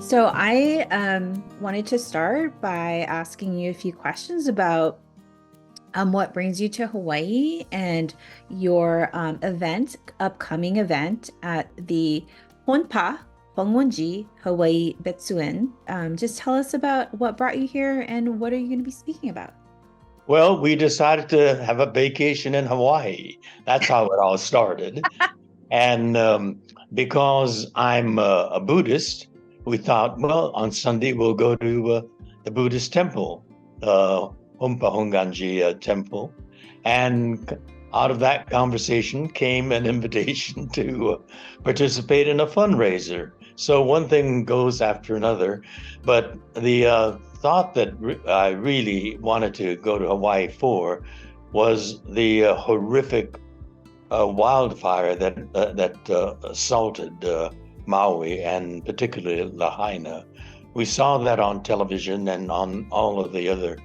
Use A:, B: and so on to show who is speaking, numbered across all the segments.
A: So I wanted to start by asking you a few questions about what brings you to Hawaii and your upcoming event at the Honpa Hongwonji Hawaii Betsuin. Just tell us about what brought you here and what are you going to be speaking about?
B: Well, we decided to have a vacation in Hawaii. That's how it all started. And because I'm a Buddhist, we thought, well, on Sunday we'll go to the Buddhist temple, the Humpa Honganji temple. And out of that conversation came an invitation to participate in a fundraiser. So one thing goes after another. But the thought that I really wanted to go to Hawaii for was the horrific wildfire that assaulted Maui and particularly Lahaina. We saw that on television and on all of the other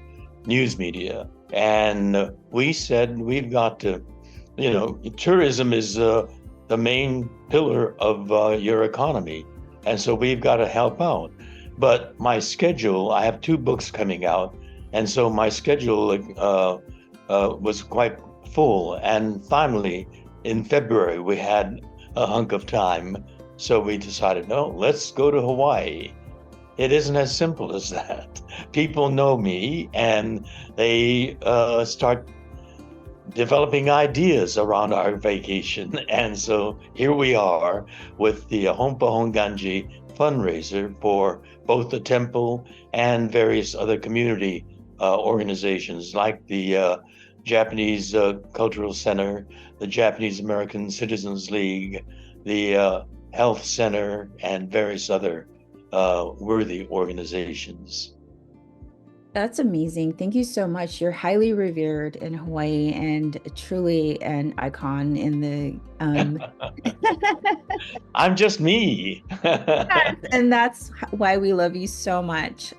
B: news media, and we said we've got to, tourism is the main pillar of your economy, and so we've got to help out. But my schedule, I have two books coming out, and so my schedule was quite full. And finally, in February, we had a hunk of time. So we decided, no, let's go to Hawaii. It isn't as simple as that. People know me and they start developing ideas around our vacation. And so here we are with the Hompa Honganji fundraiser for both the temple and various other community organizations like the Japanese Cultural Center, the Japanese American Citizens League, the Health Center, and various other worthy organizations.
A: That's amazing. Thank you so much. You're highly revered in Hawaii and truly an icon in the
B: I'm just me.
A: Yes, and that's why we love you so much.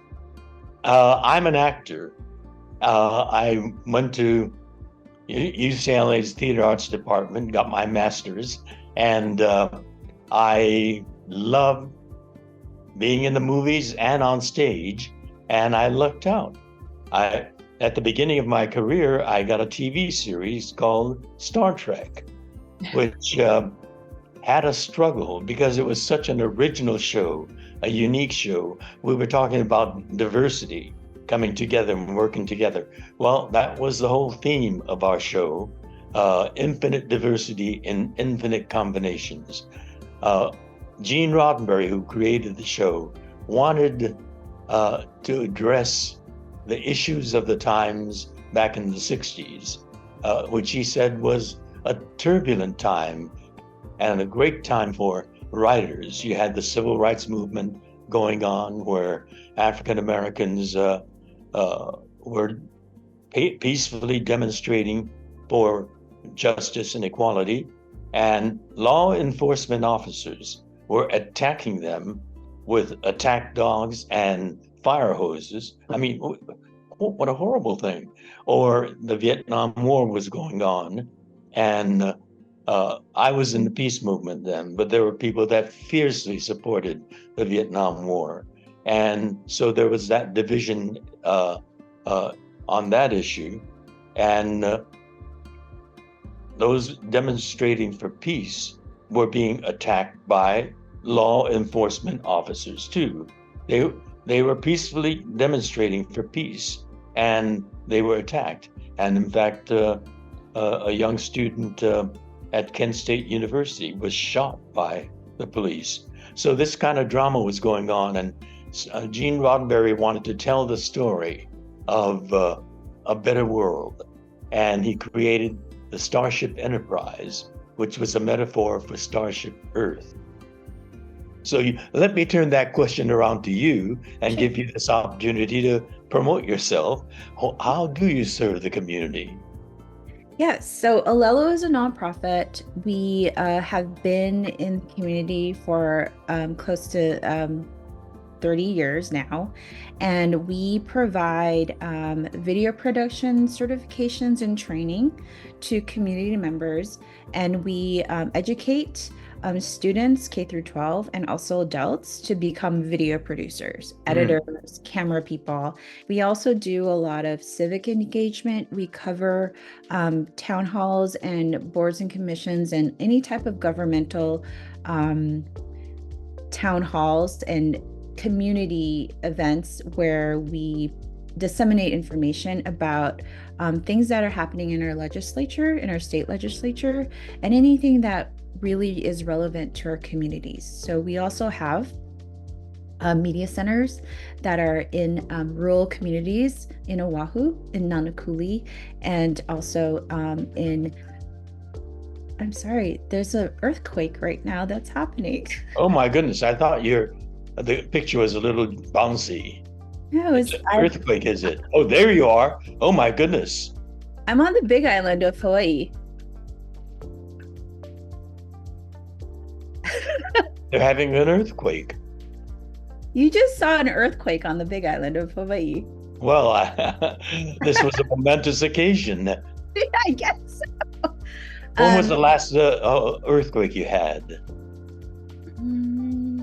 B: I'm an actor. I went to UCLA's theater arts department, got my master's, and I love being in the movies and on stage, and I lucked out. I At the beginning of my career, I got a TV series called Star Trek, which had a struggle because it was such an original show, a unique show. We were talking about diversity, coming together and working together. Well, that was the whole theme of our show, infinite diversity in infinite combinations. Uh, Gene Roddenberry, who created the show, wanted to address the issues of the times back in the 60s, which he said was a turbulent time and a great time for writers. You had the civil rights movement going on where African Americans were peacefully demonstrating for justice and equality, and law enforcement officers were attacking them with attack dogs and fire hoses. I mean, what a horrible thing. Or the Vietnam War was going on, and I was in the peace movement then, but there were people that fiercely supported the Vietnam War. And so there was that division on that issue. And those demonstrating for peace were being attacked by law enforcement officers too. They were peacefully demonstrating for peace, and they were attacked. And in fact, a young student at Kent State University was shot by the police. So this kind of drama was going on, and Gene Roddenberry wanted to tell the story of a better world, and he created the Starship Enterprise, which was a metaphor for Starship Earth. So let me turn that question around to you and give you this opportunity to promote yourself. How do you serve the community?
A: Yes, so Alelo is a nonprofit. We have been in the community for close to 30 years now, and we provide video production certifications and training to community members, and we educate students K through 12 and also adults to become video producers,
B: Mm.
A: editors, camera people. We also do a lot of civic engagement. We cover town halls and boards and commissions and any type of governmental um, town halls and community events where we disseminate information about things that are happening in our legislature, in our state legislature, and anything that really is relevant to our communities. So we also have media centers that are in rural communities in Oahu, in Nanakuli, and also I'm sorry, there's an earthquake right now that's happening.
B: Oh my goodness! I thought the picture was a little bouncy.
A: No,
B: It's an earthquake, is it? Oh, there you are. Oh my goodness!
A: I'm on the big island of Hawaii.
B: They're having an earthquake.
A: You just saw an earthquake on the big island of Hawaii.
B: Well, this was a momentous occasion.
A: I guess so.
B: When was the last earthquake you had?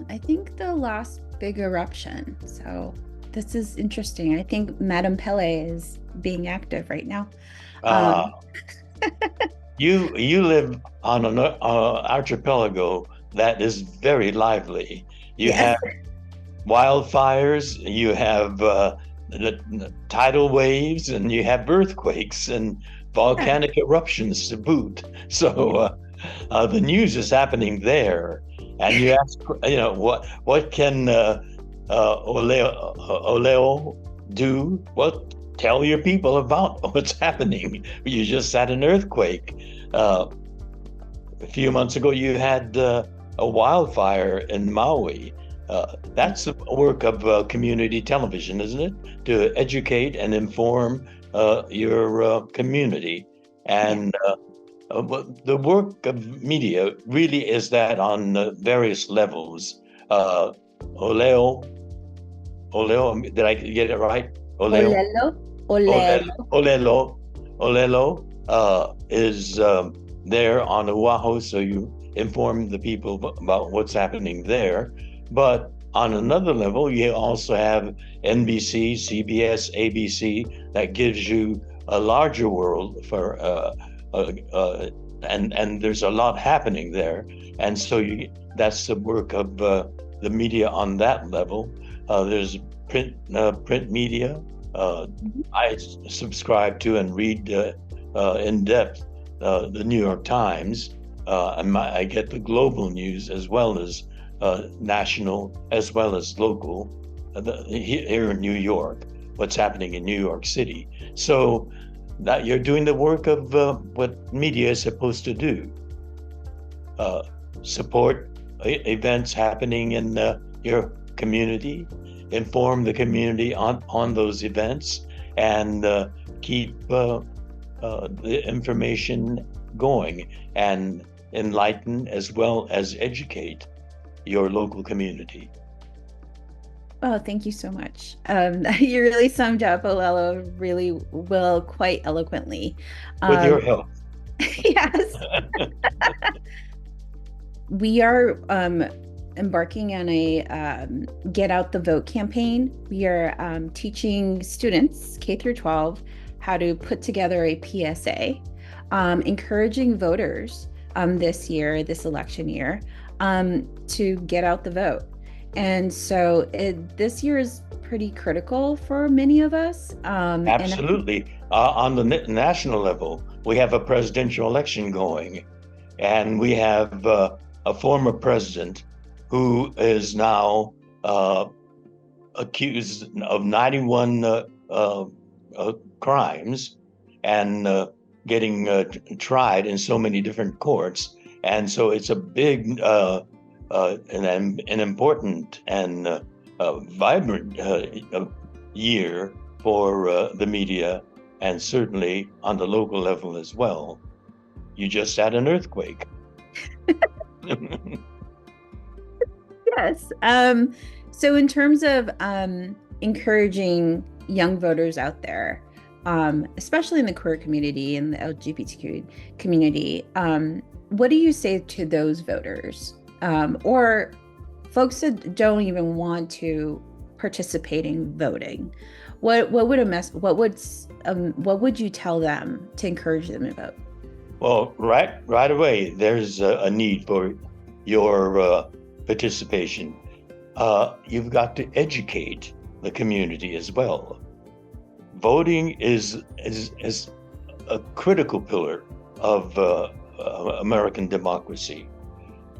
A: I think the last big eruption. So this is interesting. I think Madame Pele is being active right now.
B: Uh, you live on an archipelago that is very lively. You
A: Yes.
B: have wildfires, you have the tidal waves, and you have earthquakes and volcanic eruptions to boot. So the news is happening there, and you ask, what can Oleo do? Well, tell your people about what's happening. You just had an earthquake. A few months ago, you had a wildfire in Maui. That's the work of community television, isn't it? To educate and inform your community. And the work of media really is that on various levels. Oleo, did I get it right?
A: Olelo.
B: Olelo is there on Oahu, so you inform the people about what's happening there. But on another level, you also have NBC, CBS, ABC that gives you a larger world for and there's a lot happening there, and so that's the work of the media on that level. There's print media. I subscribe to and read in depth the New York Times, and I get the global news as well as national as well as local here in New York, what's happening in New York City. So that you're doing the work of what media is supposed to do. Support events happening in your community, inform the community on those events, and keep the information going and enlighten as well as educate your local community.
A: Oh, thank you so much. You really summed up Olelo really well, quite eloquently.
B: With your help.
A: Yes. We are embarking on a Get Out the Vote campaign. We are teaching students K through 12 how to put together a PSA, encouraging voters this election year, to get out the vote. And so this year is pretty critical for many of us.
B: Absolutely. On the national level, we have a presidential election going, and we have a former president who is now accused of 91 crimes and getting tried in so many different courts. And so it's a big an important and vibrant year for the media, and certainly on the local level as well. You just had an earthquake.
A: Yes. So in terms of encouraging young voters out there, especially in the queer community and the LGBTQ community, what do you say to those voters, or folks that don't even want to participate in voting? What would you tell them to encourage them to vote?
B: Well, right away, there's a need for your participation. You've got to educate the community as well. Voting is a critical pillar of American democracy.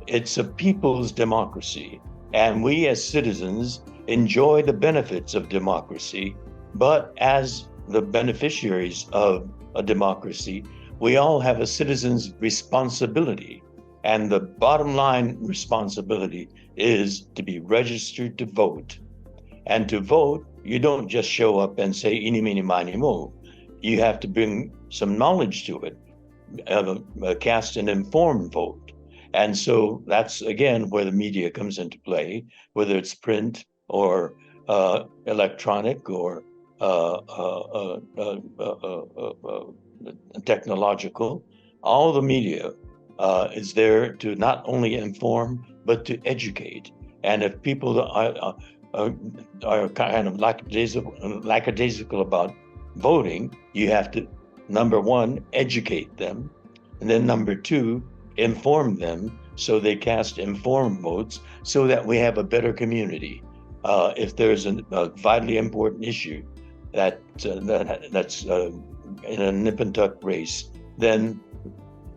B: It's a people's democracy, and we as citizens enjoy the benefits of democracy. But as the beneficiaries of a democracy, we all have a citizen's responsibility. And the bottom line responsibility is to be registered to vote. And to vote, you don't just show up and say, "Eeny, meeny, miny, moe." You have to bring some knowledge to it, cast an informed vote. And so that's, again, where the media comes into play, whether it's print or electronic or technological. All the media is there to not only inform, but to educate. And if people are kind of lackadaisical about voting, you have to, number one, educate them. And then number two, inform them so they cast informed votes so that we have a better community. If there's a vitally important issue that's in a nip and tuck race, then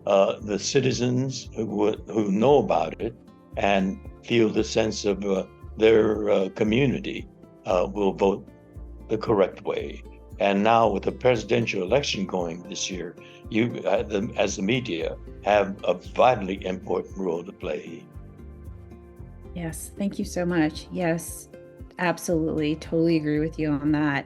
B: the citizens who know about it and feel the sense of their community will vote the correct way. And now with the presidential election going this year, you, as the media, have a vitally important role to play.
A: Yes, thank you so much. Yes, absolutely. Totally agree with you on that.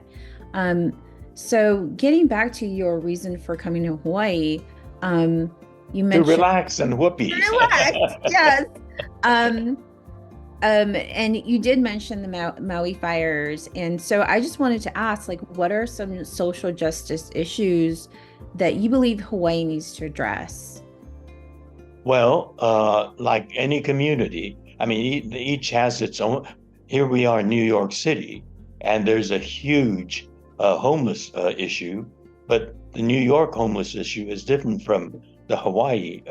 A: So getting back to your reason for coming to Hawaii, you mentioned
B: to relax and whoopee.
A: Relax, yes. And you did mention the Maui fires. And so I just wanted to ask, like, what are some social justice issues that you believe Hawaii needs to address?
B: Well, like any community, I mean, each has its own. Here we are in New York City, and there's a huge homeless issue, but the New York homeless issue is different from the Hawaii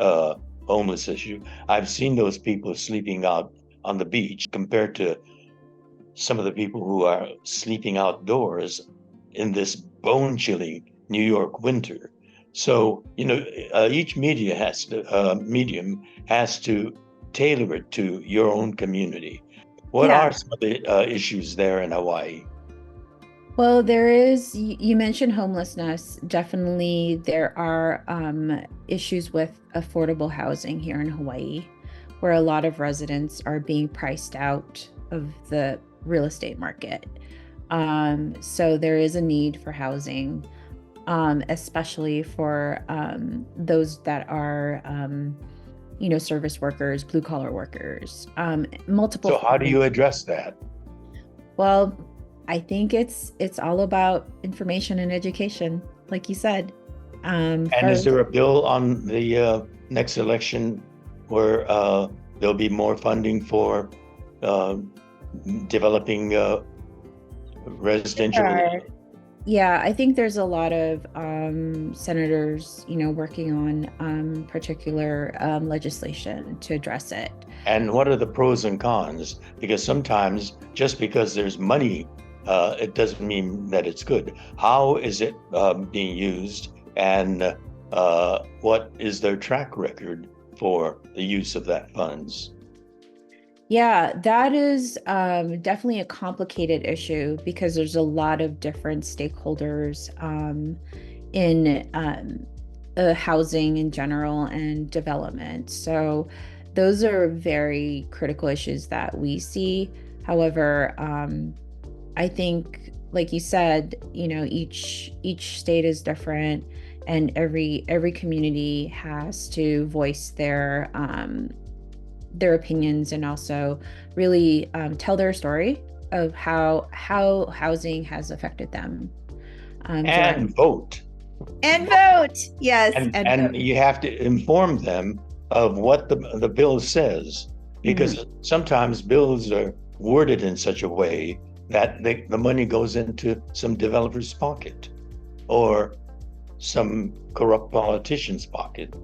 B: homeless issue. I've seen those people sleeping out on the beach compared to some of the people who are sleeping outdoors in this bone-chilling New York winter. So, each medium has to tailor it to your own community. What
A: Yeah.
B: are some of the issues there in Hawaii?
A: Well, you mentioned homelessness. Definitely, there are issues with affordable housing here in Hawaii, where a lot of residents are being priced out of the real estate market. So there is a need for housing, especially for those that are, service workers, blue collar workers, multiple.
B: So how do you address that?
A: Well, I think it's all about information and education, like you said.
B: And is there a bill on the next election where there'll be more funding for developing residential?
A: Sure. Yeah, I think there's a lot of senators, working on particular legislation to address it.
B: And what are the pros and cons? Because sometimes just because there's money, it doesn't mean that it's good. How is it being used, and what is their track record for the use of that funds?
A: Yeah, that is definitely a complicated issue because there's a lot of different stakeholders in housing in general and development. So those are very critical issues that we see. However, I think, like you said, each state is different, and every community has to voice their opinions and also really tell their story of how housing has affected them. direct
B: and vote.
A: and vote. Yes, and
B: And
A: vote.
B: you have to inform them of what the bill says,
A: Mhm.
B: because sometimes bills are worded in such a way that the money goes into some developer's pocket or some corrupt politician's pocket.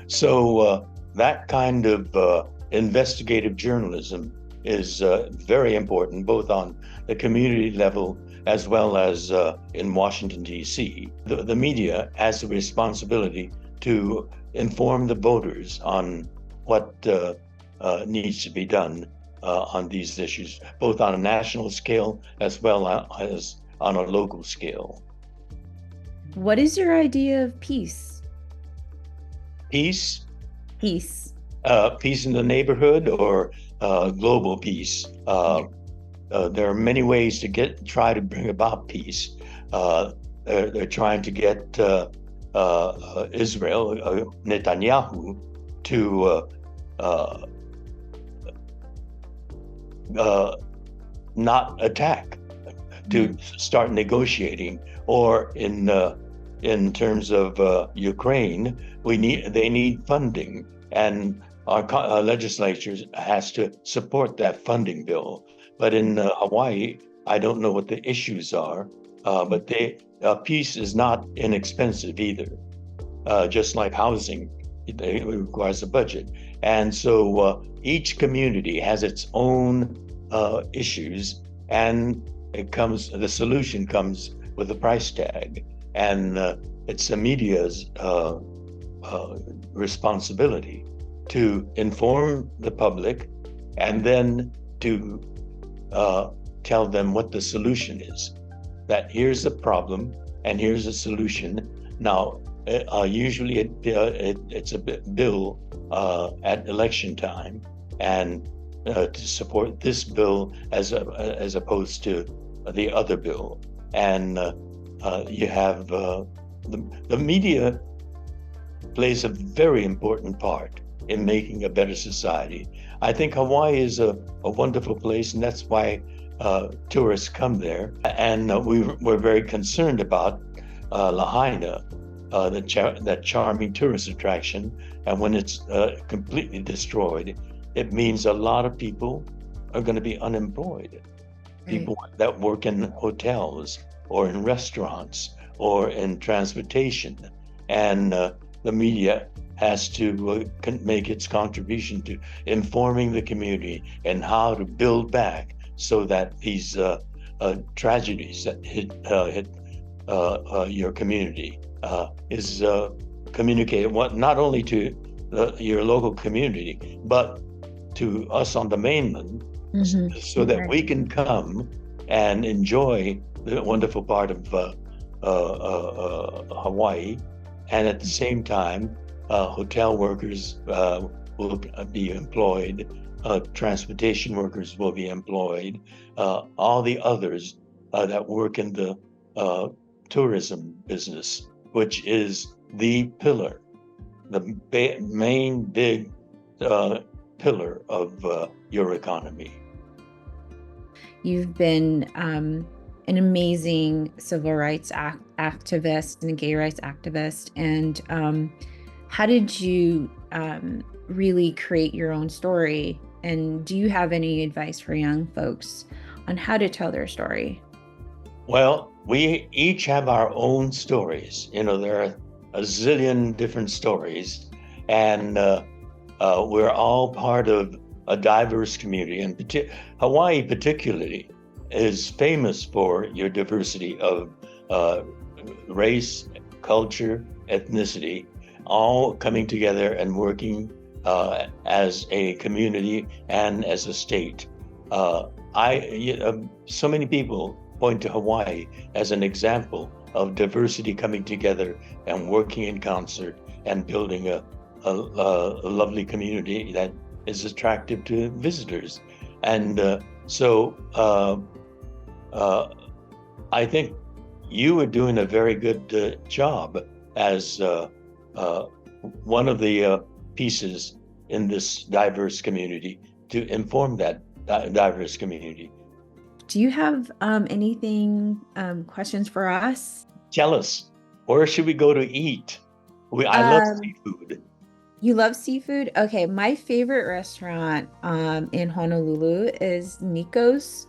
B: So that kind of investigative journalism is very important, both on the community level as well as in Washington, D.C. The media has a responsibility to inform the voters on what needs to be done on these issues, both on a national scale as well as on a local scale.
A: What is your idea of peace?
B: Peace,
A: Peace.
B: peace in the neighborhood, or global peace.
A: Yeah.
B: There are many ways to try to bring about peace. They're trying to get Israel, Netanyahu, to not attack, to start negotiating, or in terms of Ukraine, they need funding, and our legislature has to support that funding bill. But in Hawaii, I don't know what the issues are, but peace is not inexpensive either. Just like housing, it requires a budget, and so each community has its own issues, and the solution comes with a price tag, and it's the media's responsibility to inform the public, and then to tell them what the solution is. That here's the problem, and here's a solution. Now, usually it's a bill at election time, and to support this bill as opposed to the other bill. And you have the media plays a very important part in making a better society. I think Hawaii is a wonderful place, and that's why tourists come there. And we're very concerned about Lahaina, that charming tourist attraction. And when it's completely destroyed, it means a lot of people are going to be unemployed. People that work in hotels or in restaurants or in transportation. And the media has to make its contribution to informing the community and how to build back, so that these tragedies that hit your community is communicated not only to your local community, but to us on the mainland, so that we can come and enjoy the wonderful part of Hawaii. And at the same time, hotel workers will be employed, transportation workers will be employed, all the others that work in the tourism business, which is the pillar, the main big pillar of your economy.
A: You've been an amazing civil rights activist and a gay rights activist. And how did you really create your own story? And do you have any advice for young folks on how to tell their story?
B: Well, we each have our own stories. There are a zillion different stories, and we're all part of a diverse community. And Hawaii particularly is famous for your diversity of race, culture, ethnicity, all coming together and working as a community and as a state. So many people point to Hawaii as an example of diversity coming together and working in concert and building a lovely community that is attractive to visitors. And so I think you are doing a very good job as one of the pieces in this diverse community to inform that diverse community.
A: Do you have anything, questions for us?
B: Tell us, where should we go to eat? I love
A: Um,
B: seafood.
A: you love seafood? Okay, my favorite restaurant in Honolulu is Nico's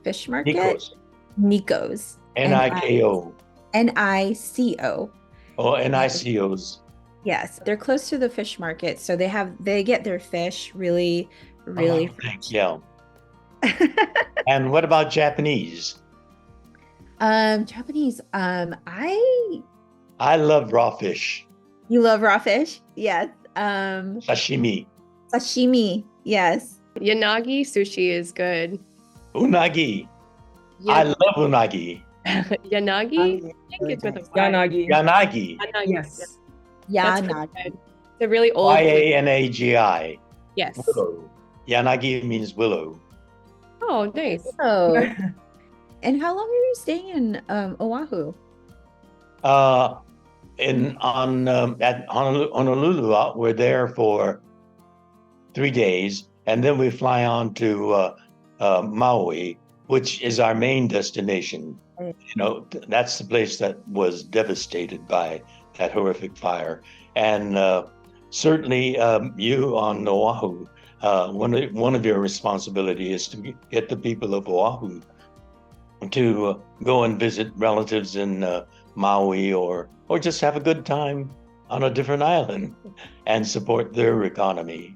A: Fish Market.
B: Nikos,
A: Nico's.
B: Niko.
A: Nico.
B: Oh,
A: And
B: Nicos.
A: yes, they're close to the fish market, so they get their fish really, really
B: Thanks.
A: fresh.
B: Yeah. And what about Japanese?
A: Japanese. I
B: I love raw fish,
A: You love raw fish? Yes.
B: sashimi,
A: Sashimi. Yes.
C: Yanagi sushi is good.
B: unagi. I
C: Yan-
B: love unagi.
C: Yanagi? I think it's with a Y.
D: Yanagi.
B: Yanagi,
C: Yanagi.
D: Yes.
C: That's
A: Yana.
C: really good. It's a really old.
B: Yanagi.
C: Yes.
B: Willow. Yanagi means willow.
C: Oh, nice.
A: Oh. And how long are you staying in Oahu?
B: At Honolulu, we're there for 3 days, and then we fly on to Maui, which is our main destination.
A: Right.
B: That's the place that was devastated by that horrific fire. And certainly, you on Oahu, one of your responsibilities is to get the people of Oahu to go and visit relatives in Maui, or just have a good time on a different island and support their economy.